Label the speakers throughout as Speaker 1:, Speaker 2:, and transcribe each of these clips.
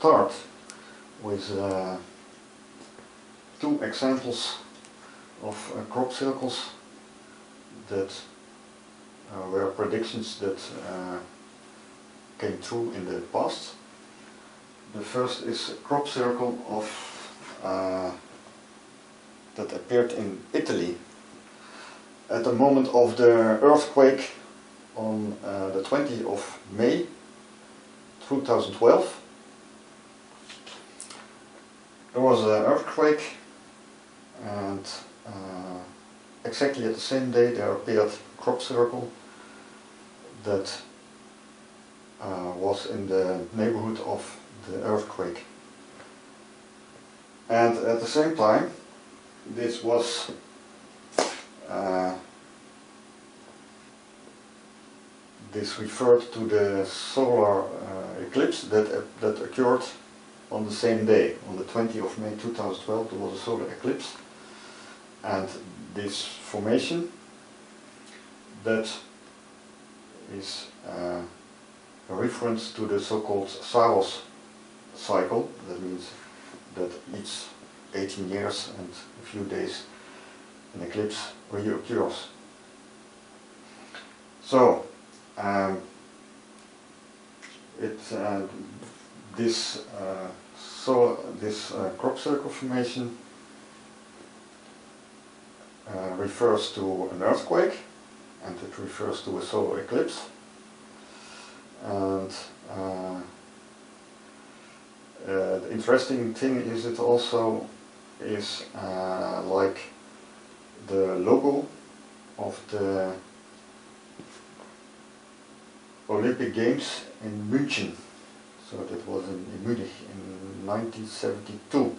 Speaker 1: start with two examples of crop circles that were predictions that came true in the past. The first is a crop circle of that appeared in Italy at the moment of the earthquake on the 20th of May 2012. There was an earthquake, and exactly at the same day there appeared a crop circle that was in the neighborhood of the earthquake. And at the same time, this was this referred to the solar eclipse that occurred on the same day, on the 20th of May 2012. There was a solar eclipse, and this formation that is a reference to the so-called Saros cycle. That means that each 18 years and a few days an eclipse reoccurs. So this crop circle formation refers to an earthquake, and it refers to a solar eclipse. And the interesting thing is it also is like the logo of the Olympic Games in München. So that was in Munich in 1972.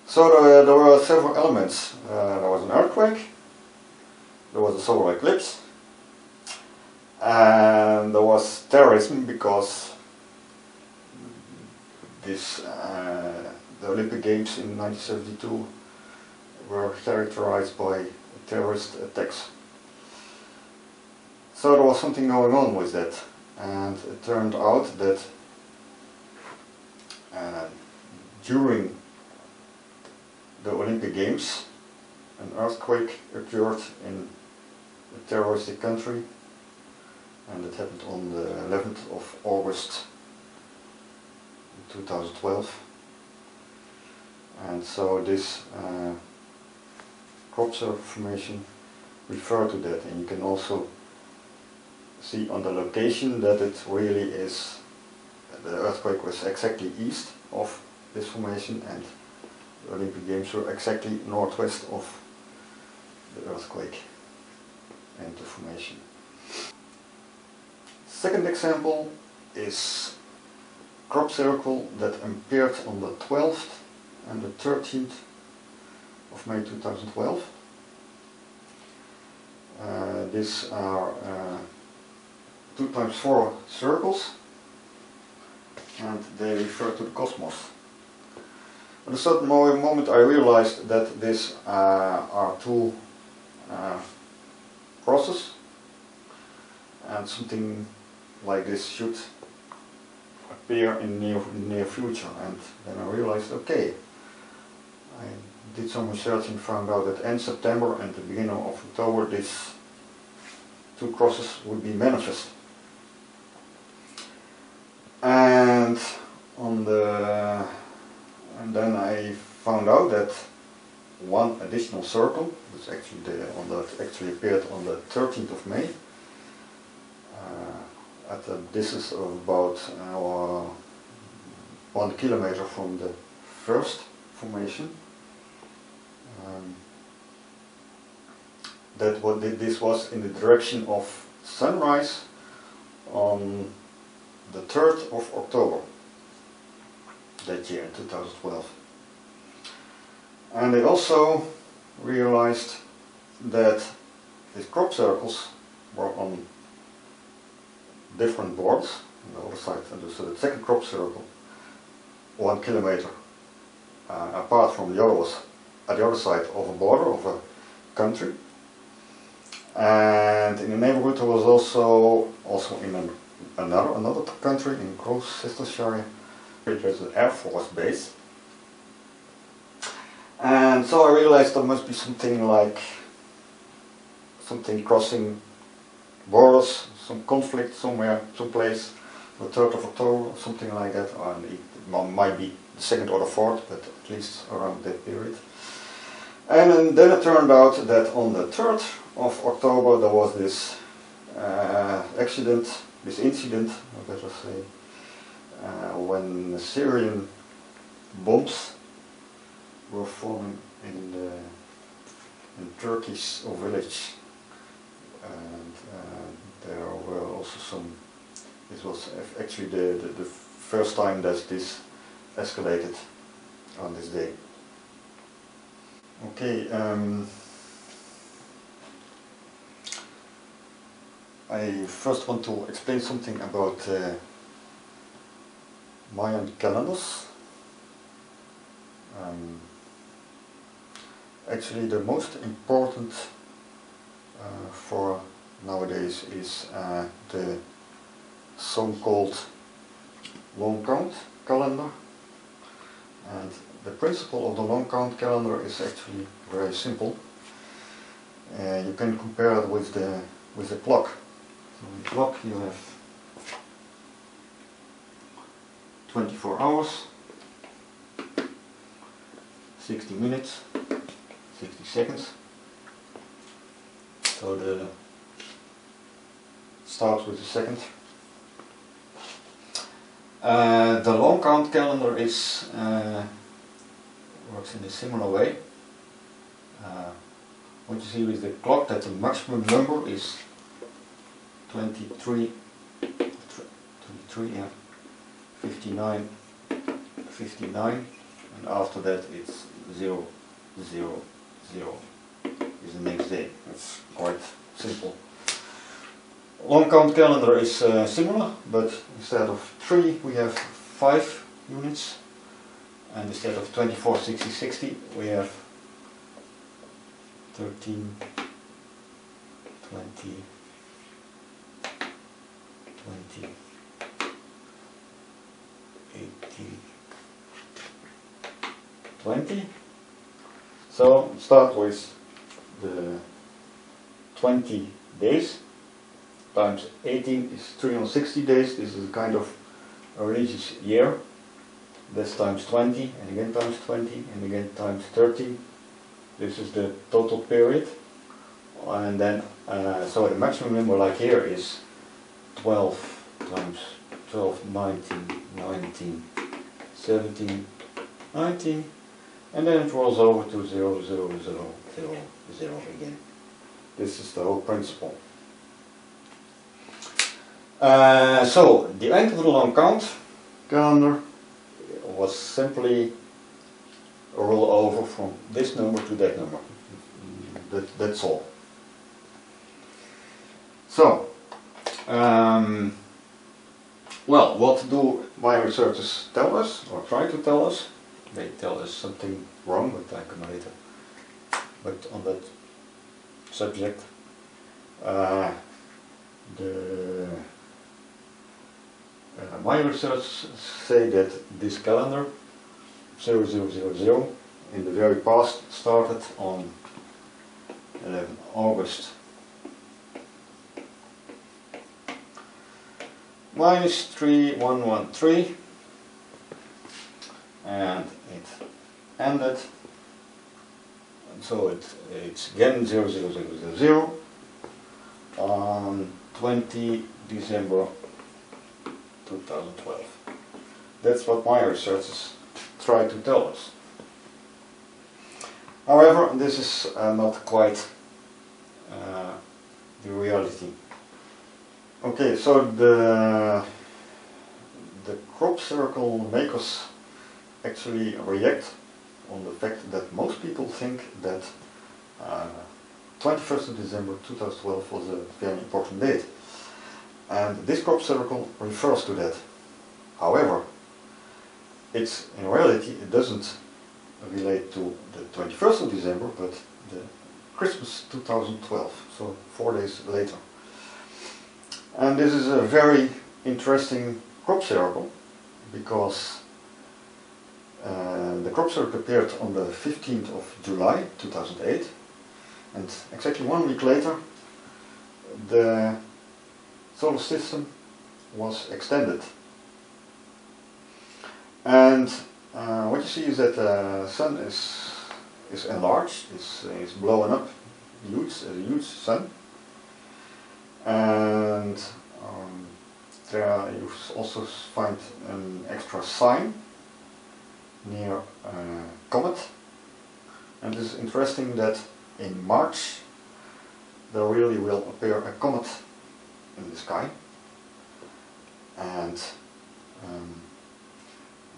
Speaker 1: So there were several elements. There was an earthquake, there was a solar eclipse, and there was terrorism, because the Olympic Games in 1972 were characterized by terrorist attacks. So there was something going on with that, and it turned out that during the Olympic Games an earthquake occurred in a terroristic country, and it happened on the 11th of August 2012. And so this crop circle formation referred to that, and you can also see on the location that it really is, the earthquake was exactly east of this formation, and the Olympic Games were exactly northwest of the earthquake and the formation. Second example is crop circle that appeared on the 12th and the 13th of May 2012. These are 2 times 4 circles, and they refer to the cosmos. At a certain moment I realized that these are two crosses, and something like this should appear in the near future. And then I realized, okay, I did some research and found out that end September and the beginning of October these two crosses would be manifest. And then I found out that one additional circle, which actually appeared on the 13th of May, at a distance of about 1 kilometer from the first formation, this was in the direction of sunrise on the 3rd of October that year, in 2012. And I also realized that these crop circles were on different boards on the other side. So the second crop circle, 1 kilometer apart from the other, was at the other side of a border of a country. And in the neighborhood there was also in another country, in Gloucestershire, It was an Air Force base. And so I realized there must be something like something crossing borders, some conflict somewhere, someplace, the 3rd of October, something like that, or it might be the 2nd or the 4th, but at least around that period. And then it turned out that on the 3rd of October there was this this incident, I better say, when Syrian bombs were falling in Turkish village, and there were also some. This was actually the first time that this escalated on this day. Okay, I first want to explain something about Mayan calendars. Actually, the most important for nowadays is the so-called long count calendar, and the principle of the long count calendar is actually very simple. You can compare it with the clock. So in the clock you have 24 hours, 60 minutes, 60 seconds. So the starts with the second. The long count calendar is works in a similar way. What you see with the clock, that the maximum number is 23, yeah, 59, 59, and after that it's 0, 0, 0 is the next day. It's quite simple. Long count calendar is similar, but instead of 3 we have 5 units, and instead of 24, 60, 60 we have 13, 20, 20, 18, 20. So start with the 20 days times 18 is 360 days. This is a kind of a religious year. That's times 20, and again times 20, and again times 30. This is the total period. And then, so the maximum number, like here, is 12 times 12, 19, 19, 17, 19, and then it rolls over to 0, 0, 0, 0, 0 again. This is the whole principle. So the end of the long count calendar was simply a roll over from this number to that number. That's all. So, well, what do my researchers tell us, or try to tell us? They tell us something wrong, but I come later. But on that subject, my researchers say that this calendar 0000 in the very past started on 11 August minus 3113, and it ended, and so it's again 0000 on 20 December 2012. That's what my researchers try to tell us. However, this is not quite the reality. Okay, so the crop circle makers actually react on the fact that most people think that 21st of December 2012 was a very important date. And this crop circle refers to that. However, it's in reality it doesn't relate to the 21st of December, but the Christmas 2012, so 4 days later. And this is a very interesting crop circle, because The crop circle appeared on the 15th of July 2008, and exactly 1 week later the solar system was extended. And what you see is that the sun is enlarged, is blown up, a huge sun, and there you also find an extra sign near a comet. And it is interesting that in March there really will appear a comet in the sky, and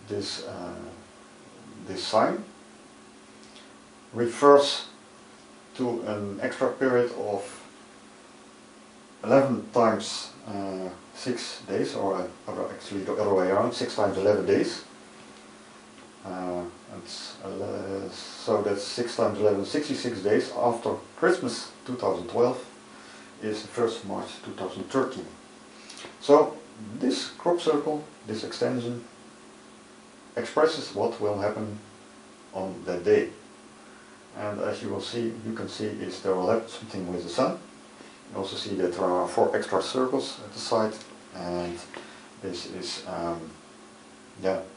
Speaker 1: this sign refers to an extra period of 11 times 6 days, or actually the other way around, 6 times 11 days. So that's 6 times 11, 66 days after Christmas 2012 is the 1st of March 2013. So this crop circle, this extension, expresses what will happen on that day. And as you can see is there will happen something with the sun. You also see that there are 4 extra circles at the side, and this is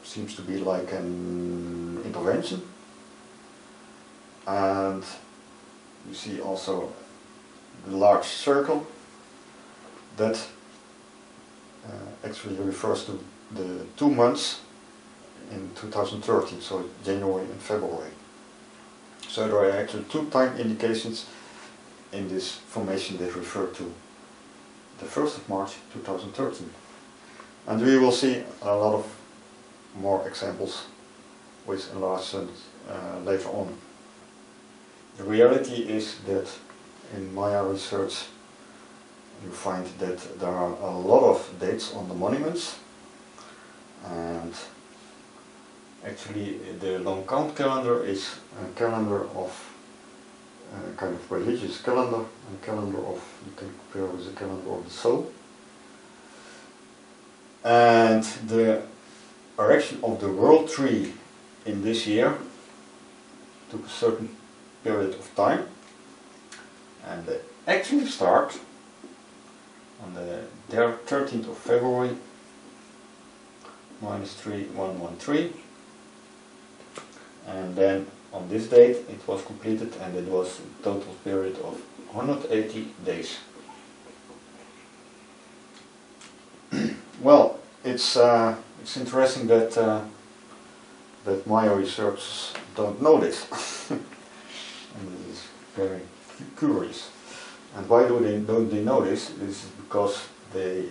Speaker 1: seems to be like an intervention. And you see also the large circle that actually refers to the 2 months in 2013, so January and February. So there are actually 2 time indications in this formation that refer to the 1st of March 2013. And we will see a lot of more examples with enlarged suns later on. The reality is that in Maya research you find that there are a lot of dates on the monuments, and actually the long count calendar is a calendar of kind of religious calendar, a calendar of, you can compare with the calendar of the soul. And the erection of the world tree in this year took a certain period of time, and they actually start on the 13th of February -3113, and then on this date it was completed, and it was a total period of 180 days. Well, it's interesting that that Maya researchers don't know this, and it is very curious. And why don't they know this? This is because they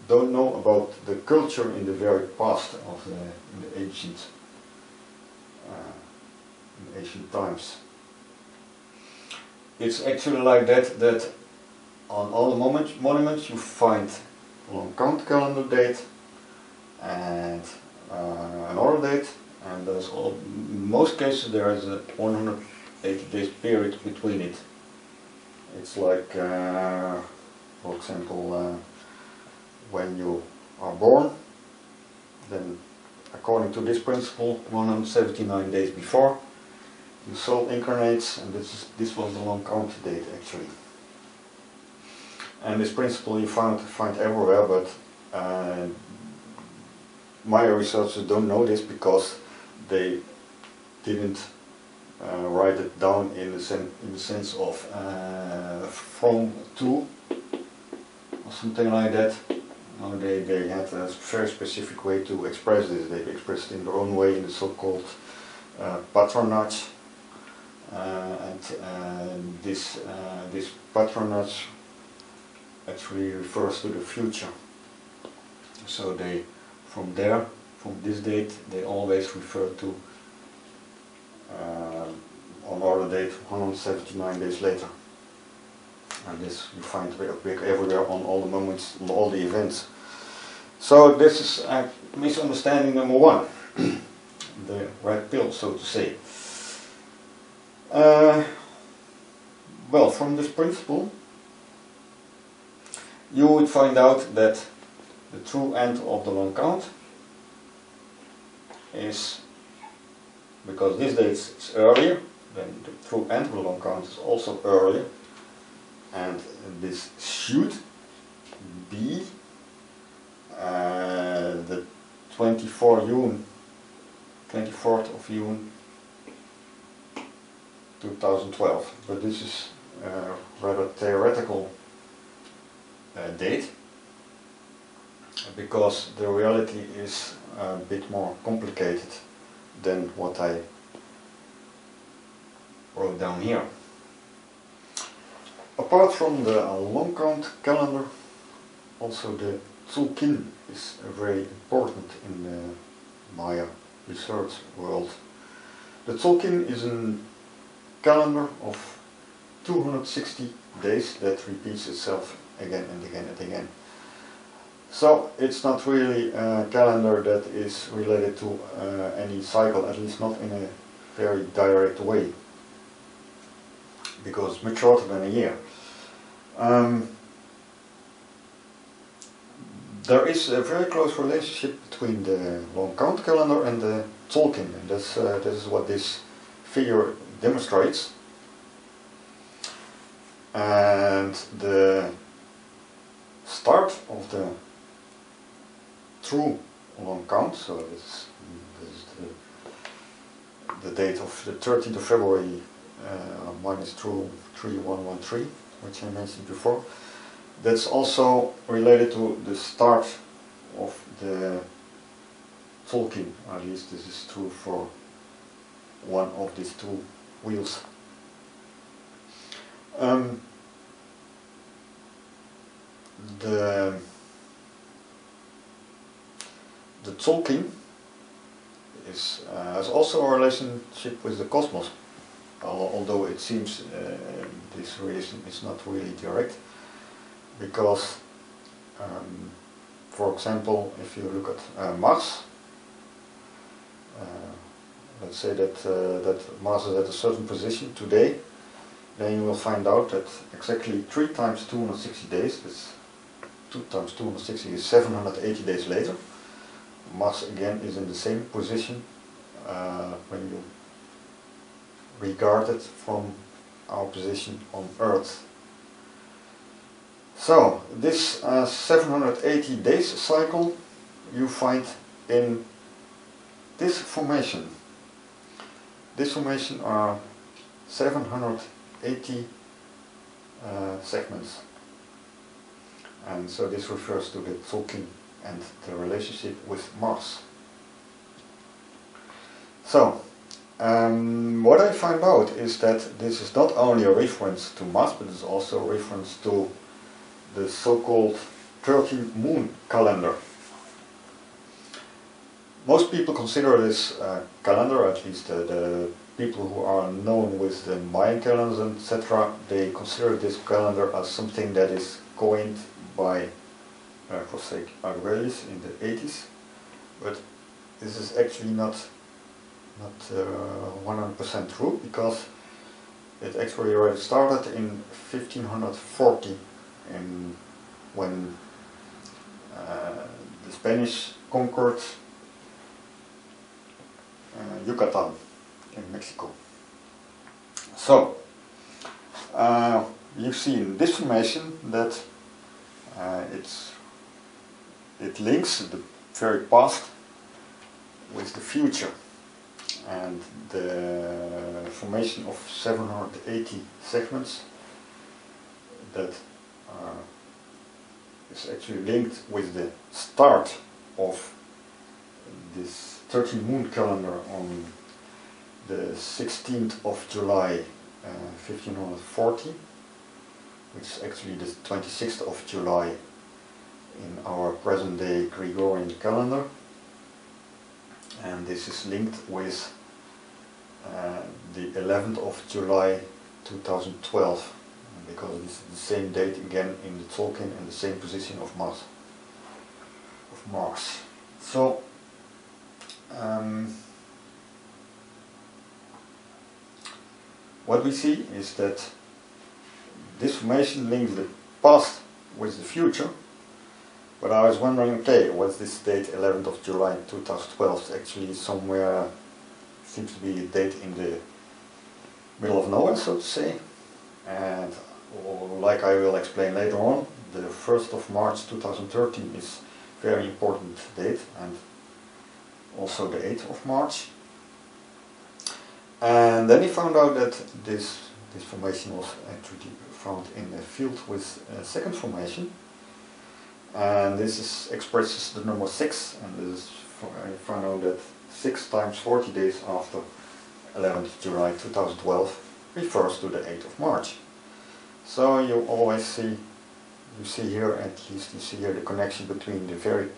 Speaker 1: don't know about the culture in the very past of in the ancient times. It's actually like that on all the monuments you find a long count calendar date and another date, and there's in most cases there is a 180 days period between it. It's like, for example, when you are born, then according to this principle 179 days before the soul incarnates, and this was the long count date actually. And this principle you find everywhere, but Maya researchers don't know this because they didn't write it down in the sense of from to or something like that. No, they had a very specific way to express this. They expressed it in their own way in the so-called patronage, and this patronage actually refers to the future. So they, from this date, they always refer to another date 179 days later. And this you find everywhere on all the moments, on all the events. So this is misunderstanding number 1, the red pill, so to say. Well, from this principle you would find out that the true end of the long count is, because this date is earlier, then the true end of the long count is also earlier, and this should be the 24th of June 2012, but this is a rather theoretical date, because the reality is a bit more complicated than what I wrote down here. Apart from the long count calendar, also the Tzolk'in is very important in the Maya research world. The Tzolk'in is a calendar of 260 days that repeats itself again and again and again. So it's not really a calendar that is related to any cycle, at least not in a very direct way, because it's much shorter than a year. There is a very close relationship between the long count calendar and the Tzolk'in, and this is what this figure demonstrates. And the start of the true long count, so this is the date of the 13th of February minus 3113, which I mentioned before. That's also related to the start of the Tzolk'in, at least this is true for one of these two wheels. The Tzolk'in has also a relationship with the cosmos, although it seems this relation is not really direct, because for example, if you look at Mars, let's say that Mars is at a certain position today, then you will find out that exactly 3 times 260 days, that's 2 times 260 is 780 days later, Mars again is in the same position when you regard it from our position on Earth. So this 780 days cycle you find in this formation. This formation are 780 segments, and so this refers to the Tzolk'in and the relationship with Mars. So what I find out is that this is not only a reference to Mars, but it's also a reference to the so-called 13 moon calendar. Most people consider this calendar, at least the people who are known with the Mayan calendars, etc., they consider this calendar as something that is coined by Jose Arguelles in the 80s, but this is actually not 100% true, because it actually already started in 1540, when the Spanish conquered Yucatan in Mexico. So you see in this formation that it links the very past with the future, and the formation of 780 segments that is actually linked with the start of this 13 moon calendar on the 16th of July 1540, which is actually the 26th of July in our present day Gregorian calendar, and this is linked with the 11th of July 2012, because it's the same date again in the Tzolk'in and the same position of Mars. So what we see is that this formation links the past with the future, But I was wondering, okay, what's this date 11th of July 2012? Actually somewhere seems to be a date in the middle of nowhere, so to say. And like I will explain later on, the 1st of March 2013 is a very important date, and also the 8th of March. And then he found out that this formation was actually found in a field with a second formation, and this expresses the number 6, and this is I found out that 6 times 40 days after 11th July 2012 refers to the 8th of March. So you always see, you see here, at least you see here the connection between the very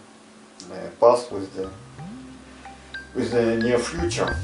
Speaker 1: past with the near future.